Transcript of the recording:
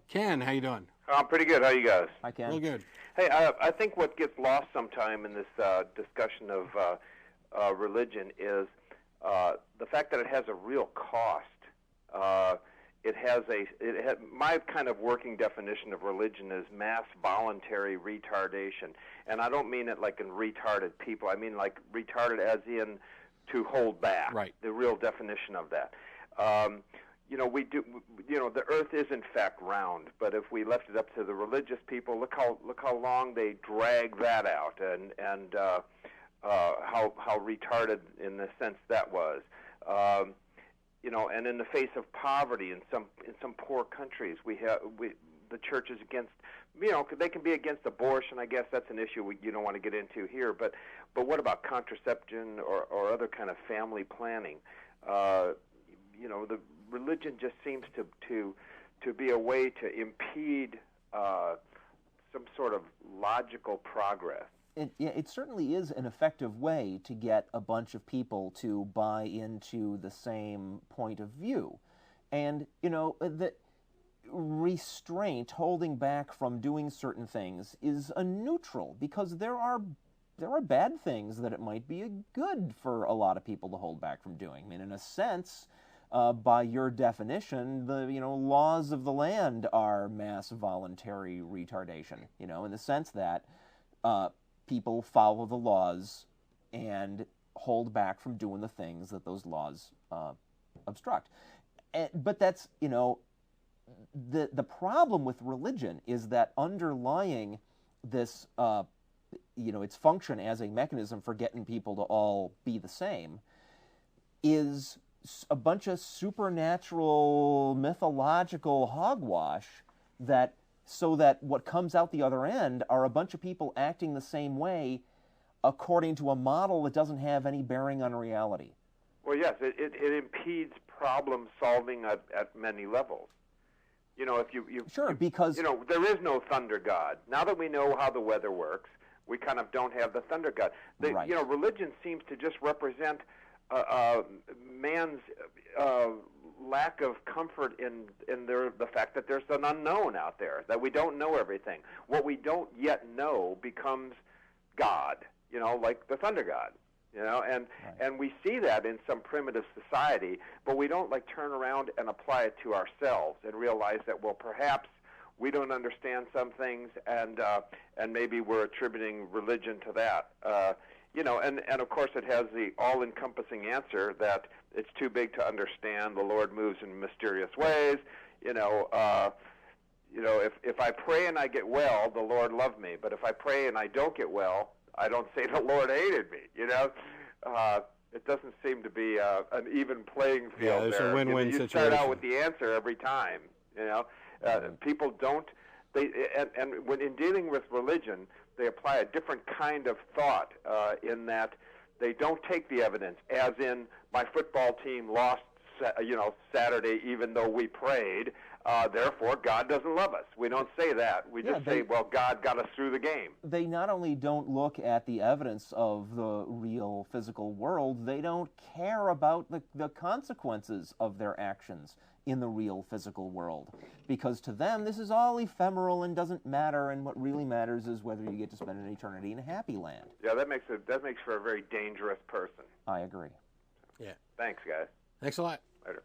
Ken, how you doing? I'm pretty good. How you guys? I can. Real good. Hey, I think what gets lost sometime in this discussion of religion is the fact that it has a real cost. My kind of working definition of religion is mass voluntary retardation, and I don't mean it like in retarded people. I mean like retarded as in to hold back. Right. The real definition of that. We do. The Earth is in fact round, but if we left it up to the religious people, look how long they drag that out, and how retarded in the sense that was. And in the face of poverty in some poor countries, the church is against. They can be against abortion. I guess that's an issue you don't want to get into here. But what about contraception or other kind of family planning? The religion just seems to be a way to impede some sort of logical progress. It certainly is an effective way to get a bunch of people to buy into the same point of view. And, the restraint, holding back from doing certain things, is a neutral, because there are bad things that it might be good for a lot of people to hold back from doing. I mean, in a sense, by your definition, the laws of the land are mass voluntary retardation. In the sense that people follow the laws and hold back from doing the things that those laws obstruct. But that's the problem with religion is that underlying this its function as a mechanism for getting people to all be the same is a bunch of supernatural, mythological hogwash so that what comes out the other end are a bunch of people acting the same way according to a model that doesn't have any bearing on reality. Well, yes, it impedes problem solving at many levels. Because there is no thunder god. Now that we know how the weather works, we kind of don't have the thunder god. Right. Religion seems to just represent man's lack of comfort in the fact that there's an unknown out there, that we don't know everything. What we don't yet know becomes God, like the thunder god, and we see that in some primitive society, but we don't turn around and apply it to ourselves and realize that, well, perhaps we don't understand some things, and maybe we're attributing religion to that. And of course it has the all-encompassing answer that it's too big to understand. The Lord moves in mysterious ways. If I pray and I get well, the Lord loved me. But if I pray and I don't get well, I don't say the Lord hated me. It doesn't seem to be an even playing field. Yeah, there's there. a win-win you situation. start out with the answer every time. People don't. And when in dealing with religion, they apply a different kind of thought in that they don't take the evidence, as in my football team lost, Saturday, even though we prayed. Therefore, God doesn't love us. We don't say that. We just say, well, God got us through the game. They not only don't look at the evidence of the real physical world, they don't care about the consequences of their actions in the real physical world. Because to them, this is all ephemeral and doesn't matter, and what really matters is whether you get to spend an eternity in a happy land. Yeah, that makes for a very dangerous person. I agree. Yeah. Thanks, guys. Thanks a lot. Later.